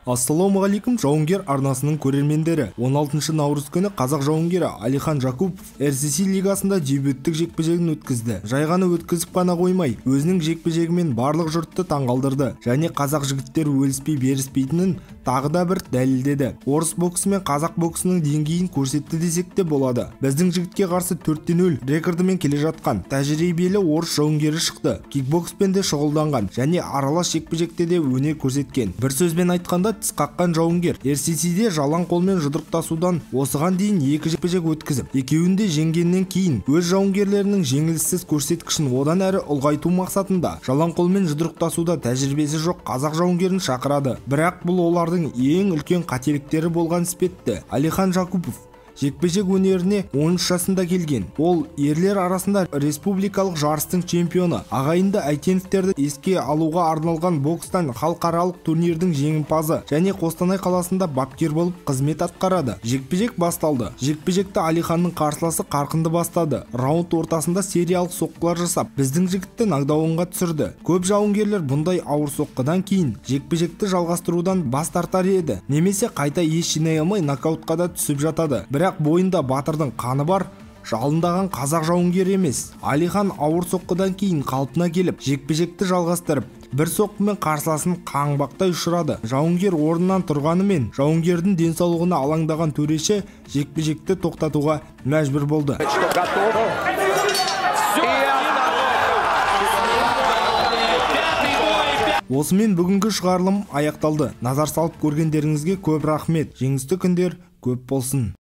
Ассалаумағалейкум жауынгер арнасының көрермендері. 16 наурыз күні қазақ жауынгері Алихан Жакупов РСС лигасында дебюттік жекпе-жегін өткізді. Жайғаны өткізіп қана қоймай, өзінің жекпе-жегімен барлық жұртты таңғалдырды және қазақ жігіттері өліспей беріспейтінін тағы да бір дәлелдеді. Орыс боксы мен қазақ боксының деңгейін көрсетті десек те болады. Біздің жігітке қарсы 4-0 рекордымен келе жатқан тәжірибелі орыс жауынгері шықты. Кикбокспен де шұғылданған және аралас жекпе-жекте де өнер көрсеткен. Бір сөзбен айтқанда тіс қаққан жауынгер. РСС-де жалаң қолмен жұдырықтасудан осыған дейін 2 жекпе-жек өткізіп, екеуінде жеңгеннен кейін өз жауынгерлерінің жеңіліссіз көрсеткішін одан әрі ұлғайту мақсатында жалаң қолмен жұдырықтасуда тәжірибесі жоқ қазақ жауынгерін шақырады. Бірақ бұл олардың ең үлкен қателіктері болған іспетті. Алихан Жакупов жекпе-жек өнеріне 13 жасында келген. Ол ерлер арасында республикалық жарыстың чемпионы. Ағайынды Әйтеновтерді еске алуға арналған бокстан халықаралық турнирдің жеңімпазы және Қостанай қаласында бапкер болып қызмет атқарады. Жекпе-жек басталды. Жекпе-жекті Алиханның қарсыласы қарқынды бастады. Раунд ортасында сериялық соққылар жасап, біздің жігітті нокдаунға түсірді. Көп жауынгерлер бұндай ауыр соққыдан кейін жекпе-жекті жалғастырудан бас тартар еді, немесе қайта еш жинай алмай нокаутқа да түсіп жатады. Бірақ бойында батырдың қаны бар, жалындаған қазақ жауынгері емес. Алихан ауыр соққыдан кейін қалпына келіп, жекпе-жекті жалғастырып, бір соққымен қарсыласын қаңбақтай ұшырады. Жауынгер орнынан тұрғанымен, жауынгердің денсаулығына алаңдаған төреші жекпе-жекті тоқтатуға мәжбүр болды. Осымен бүгінгі шығарылым аяқталды. Назар салып көргендеріңізге көп рахмет. Жеңісті күндер көп болсын.